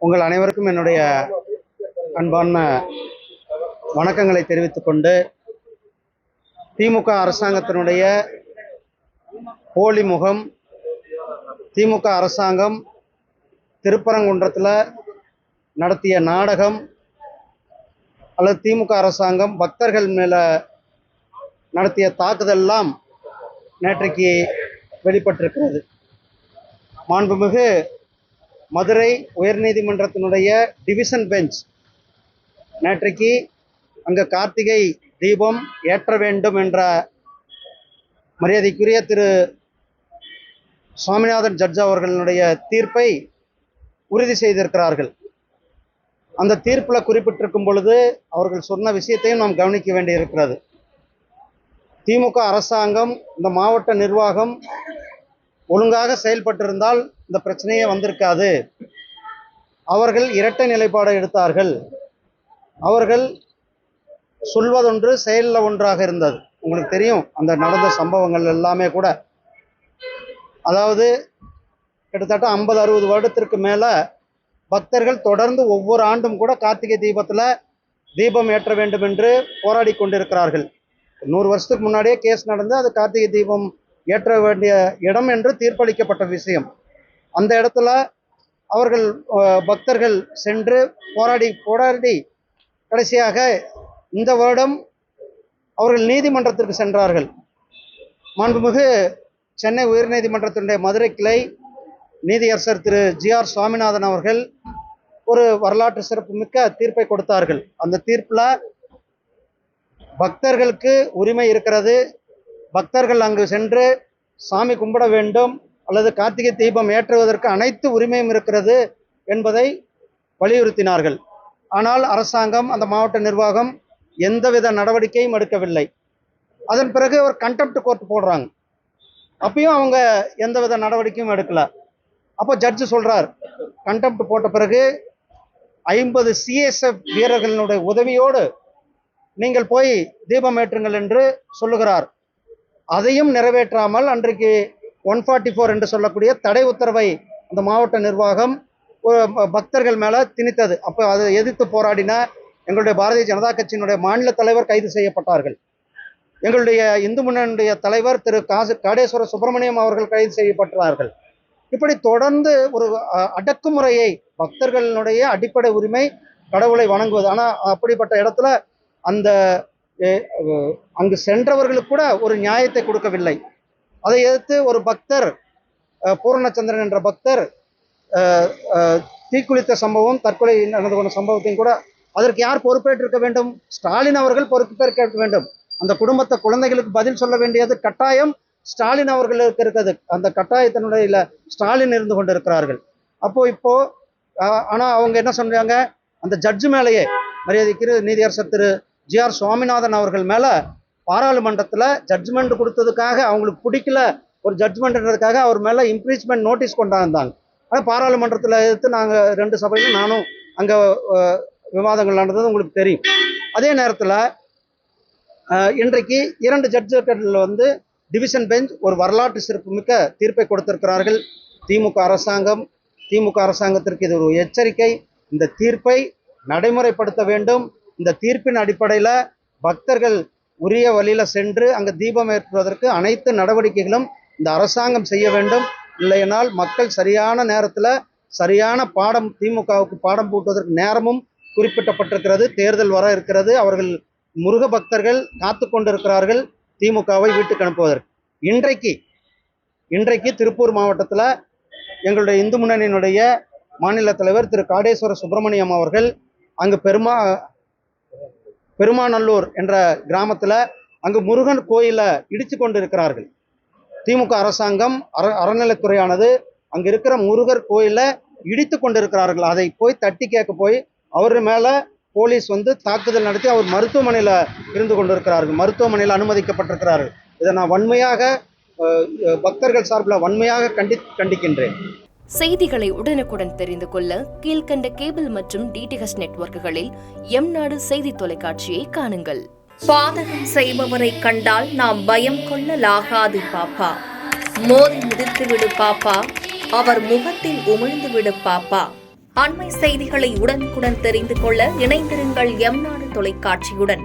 உங்கள் அனைவருக்கும் என்னுடைய அன்பான வணக்கங்களை தெரிவித்துக் கொண்டு, திமுக அரசாங்கத்தினுடைய போலி முகம், திமுக அரசாங்கம் திருப்பரங்குன்றத்தில் நடத்திய நாடகம் அல்லது திமுக அரசாங்கம் பக்தர்கள் மேலே நடத்திய தாக்குதல்லாம் நேற்றைக்கு வெளிப்பட்டிருக்கிறது. மாண்புமிகு மதுரை உயர்நீதிமன்றத்தினுடைய டிவிஷன் பெஞ்ச் நேற்றைக்கு அங்கே கார்த்திகை தீபம் ஏற்ற வேண்டும் என்ற மரியாதைக்குரிய திரு சுவாமிநாதன் ஜட்ஜ் அவர்களுடைய தீர்ப்பை உறுதி செய்திருக்கிறார்கள். அந்த தீர்ப்பில் குறிப்பிட்டிருக்கும் பொழுது அவர்கள் சொன்ன விஷயத்தையும் நாம் கவனிக்க வேண்டியிருக்கிறது. திமுக அரசாங்கம், இந்த மாவட்ட நிர்வாகம் ஒழுங்காக செயல்பட்டிருந்தால் இந்த பிரச்சனையே வந்திருக்காது. அவர்கள் இரட்டை நிலைப்பாடு எடுத்தார்கள். அவர்கள் சொல்வதொன்று செயலில் ஒன்றாக இருந்தது. உங்களுக்கு தெரியும் அந்த நடந்த சம்பவங்கள் எல்லாமே கூட. அதாவது கிட்டத்தட்ட 50-60 வருடத்திற்கு மேலே பக்தர்கள் தொடர்ந்து ஒவ்வொரு ஆண்டும் கூட கார்த்திகை தீபத்தில் தீபம் ஏற்ற வேண்டும் என்று போராடி கொண்டிருக்கிறார்கள். 100 வருஷத்துக்கு முன்னாடியே கேஸ் நடந்து அது கார்த்திகை தீபம் ஏற்ற வேண்டிய இடம் என்று தீர்ப்பளிக்கப்பட்ட விஷயம். அந்த இடத்துல அவர்கள் பக்தர்கள் சென்று போராடி கடைசியாக இந்த வருடம் அவர்கள் நீதிமன்றத்திற்கு சென்றார்கள். மாண்புமிகு சென்னை உயர்நீதிமன்றத்தினுடைய மதுரை கிளை நீதியரசர் திரு ஜி.ஆர். சுவாமிநாதன் அவர்கள் ஒரு வரலாற்று சிறப்புமிக்க தீர்ப்பை கொடுத்தார்கள். அந்த தீர்ப்பில் பக்தர்களுக்கு உரிமை இருக்கிறது, பக்தர்கள் அங்கு சென்று சாமி கும்பிட வேண்டும் அல்லது கார்த்திகை தீபம் ஏற்றுவதற்கு அனைத்து உரிமையும் இருக்கிறது என்பதை வலியுறுத்தினார்கள். ஆனால் அரசாங்கம், அந்த மாவட்ட நிர்வாகம் எந்தவித நடவடிக்கையும் எடுக்கவில்லை. அதன் பிறகு ஒரு கண்டெம்ட் கோர்ட் போடுறாங்க. அப்பயும் அவங்க எந்தவித நடவடிக்கையும் எடுக்கல. அப்போ ஜட்ஜு சொல்றார், கண்டெம்ட் போட்ட பிறகு 50 சிஎஸ்எஃப் வீரர்களினுடைய உதவியோடு நீங்கள் போய் தீபம் ஏற்றுங்கள் என்று சொல்லுகிறார். அதையும் நிறைவேற்றாமல் அன்றைக்கு 144 என்று சொல்லக்கூடிய தடை உத்தரவை அந்த மாவட்ட நிர்வாகம் பக்தர்கள் மேலே திணித்தது. அப்போ அதை எதிர்த்து போராடின எங்களுடைய பாரதிய ஜனதா கட்சியினுடைய மாநில தலைவர் கைது செய்யப்பட்டார்கள். எங்களுடைய இந்து முன்னணியுடைய தலைவர் திரு காடேஸ்வர சுப்பிரமணியம் அவர்கள் கைது செய்யப்பட்டார்கள். இப்படி தொடர்ந்து ஒரு அடக்குமுறையை, பக்தர்களுடைய அடிப்படை உரிமை கடவுளை வணங்குவது, ஆனால் அப்படிப்பட்ட இடத்துல அந்த அங்கு சென்றவர்களுக்கு கூட ஒரு நியாயத்தை கொடுக்கவில்லை. அதை எதிர்த்து ஒரு பக்தர், பூரணச்சந்திரன் என்ற பக்தர் தீக்குளித்த சம்பவம், தற்கொலை நடந்து கொண்ட சம்பவத்தையும் கூட அதற்கு யார் பொறுப்பேற்றிருக்க வேண்டும்? ஸ்டாலின் அவர்கள் பொறுப்பேற்க வேண்டும். அந்த குடும்பத்தை, குழந்தைகளுக்கு பதில் சொல்ல வேண்டியது கட்டாயம் ஸ்டாலின் அவர்களுக்கு இருக்கிறது. அந்த கட்டாயத்தினுடைய ஸ்டாலின் இருந்து கொண்டிருக்கிறார்கள். இப்போ ஆனால் அவங்க என்ன சொல்றாங்க, அந்த ஜட்ஜு மேலேயே, மரியாதைக்கு நீதியரசர் திரு ஜி.ஆர். சுவாமிநாதன் அவர்கள் மேலே பாராளுமன்றத்தில் ஜட்ஜ்மெண்ட் கொடுத்ததுக்காக, அவங்களுக்கு பிடிக்கல ஒரு ஜட்ஜ்மெண்ட்ன்றதுக்காக அவர் மேலே இம்ப்ரீச்மெண்ட் நோட்டீஸ் கொண்டாந்தாங்க. ஆனால் பாராளுமன்றத்தில் எடுத்து நாங்கள் 2 சபையிலும் நானும் அங்கே விவாதங்கள் நடந்தது உங்களுக்கு தெரியும். அதே நேரத்தில் இன்றைக்கு 2 ஜட்ஜுகள் டிவிஷன் பெஞ்ச் ஒரு வரலாற்று சிறப்புமிக்க தீர்ப்பை கொடுத்திருக்கிறார்கள். திமுக அரசாங்கத்திற்கு இது ஒரு எச்சரிக்கை. இந்த தீர்ப்பை நடைமுறைப்படுத்த வேண்டும். இந்த தீர்ப்பின் அடிப்படையில் பக்தர்கள் உரிய வழியில் சென்று அங்கே தீபம் ஏற்றுவதற்கு அனைத்து நடவடிக்கைகளும் இந்த அரசாங்கம் செய்ய வேண்டும். இல்லையென்றால் மக்கள் சரியான நேரத்தில் சரியான பாடம், திமுகவுக்கு பாடம் பூட்டுவதற்கு நேரமும் குறிப்பிட்டப்பட்டிருக்கிறது. தேர்தல் வர இருக்கிறது. அவர்கள் முருக பக்தர்கள் காத்து கொண்டிருக்கிறார்கள் திமுகவை வீட்டுக்கு அனுப்புவதற்கு. இன்றைக்கு திருப்பூர் மாவட்டத்தில் எங்களுடைய இந்து முன்னணியினுடைய மாநில தலைவர் திரு காடேஸ்வர சுப்பிரமணியம் அவர்கள் அங்கு பெருமாநல்லூர் என்ற கிராமத்தில் அங்கு முருகன் கோயிலை இடித்து கொண்டு இருக்கிறார்கள். திமுக அரசாங்கம், அறநிலைத்துறையானது அங்கு இருக்கிற முருகர் கோயிலை இடித்து கொண்டிருக்கிறார்கள். அதை போய் தட்டி கேட்க போய் அவர் மேலே போலீஸ் தாக்குதல் நடத்தி அவர் மருத்துவமனையில் இருந்து கொண்டிருக்கிறார்கள், மருத்துவமனையில் அனுமதிக்கப்பட்டிருக்கிறார்கள். இதை நான் வன்மையாக, பக்தர்கள் சார்பில் வன்மையாக கண்டிக்கின்றேன். செய்திகளை உடனுக்குடன் தெரிந்து கொள்ள கீழ்கண்ட கேபிள் மற்றும் டிடிஹெச் நெட்வொர்க்குகளில் எம்நாடு செய்தி தொலைக்காட்சியை காணுங்கள். பாதகம் செய்பவரை கண்டால் நாம் பயம் கொள்ளலாகாது பாப்பா. மோதி மிதித்து விடு பாப்பா, அவர் முகத்தில் உமிழ்ந்து விடு பாப்பா. அண்மை செய்திகளை உடனுக்குடன் தெரிந்து கொள்ள இணைந்திருங்கள் எம் நாடு தொலைக்காட்சியுடன்.